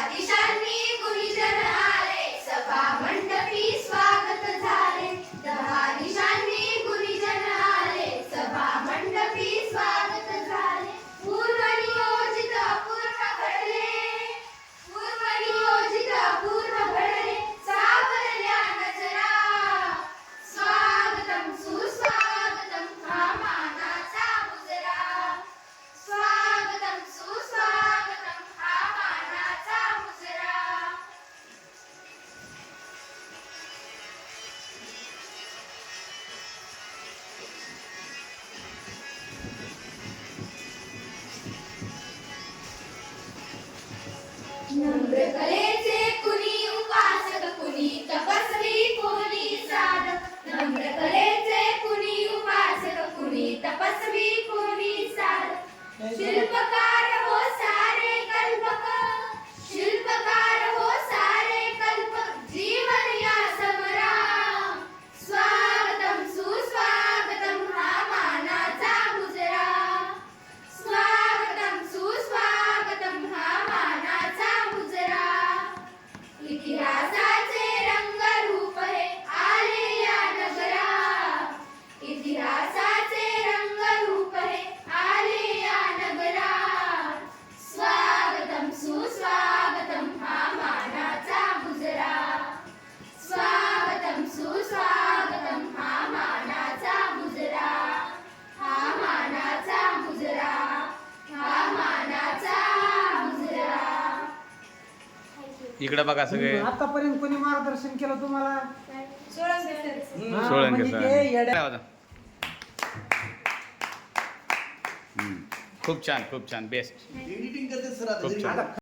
दिशांनी गुणीजन आले, सभा मंडपी स्वागत झाले. दहा दिशांनी गुणीजन आले, सभा मंडपी स्वागत झाले. पूर्व नियोजित अपूर्व घडले, पूर्व नियोजित अपूर्व घडले. सावरल्या नजरा, स्वागतम सुस्वागतम हा मानाचा मुजरा. स्वागतम सुस्वागतम हा मानाचा मुजरा. नम्र कलेचे कुणी उपासक, कुणी तपस्वी, कोणी साधक. नम्र कलेचे कुणी उपासक, कुणी तपस्वी, कोणी साधक. शिल्पकार हो सारे कल्पक, शिल्पकार हो सारे कल्पक. जीवन या समरा, स्वागतम सुस्वागतम हा मानाचा मुजरा. स्वागतम सुस्वागतम हा मानाचा मुजरा. इतिहासाचे रंगरूप हे आले या नगरा, इतिहासाचे रंगरूप हे आले या नगरा. स्वागतम सुस्वागतम हा मानाचा मुजरा. स्वागतम सुस्वागतम हा मानाचा मुजरा. हा मानाचा मुजरा, हा मानाचा मुजरा. इकडे बघा सगळे. आतापर्यंत कोणी मार्गदर्शन केलं तुम्हाला? सोळंके म्हणजे सर. ते येड्या- खूप छान, खूप छान, बेस्ट. एडिटिंग करते सर खूप छान. आता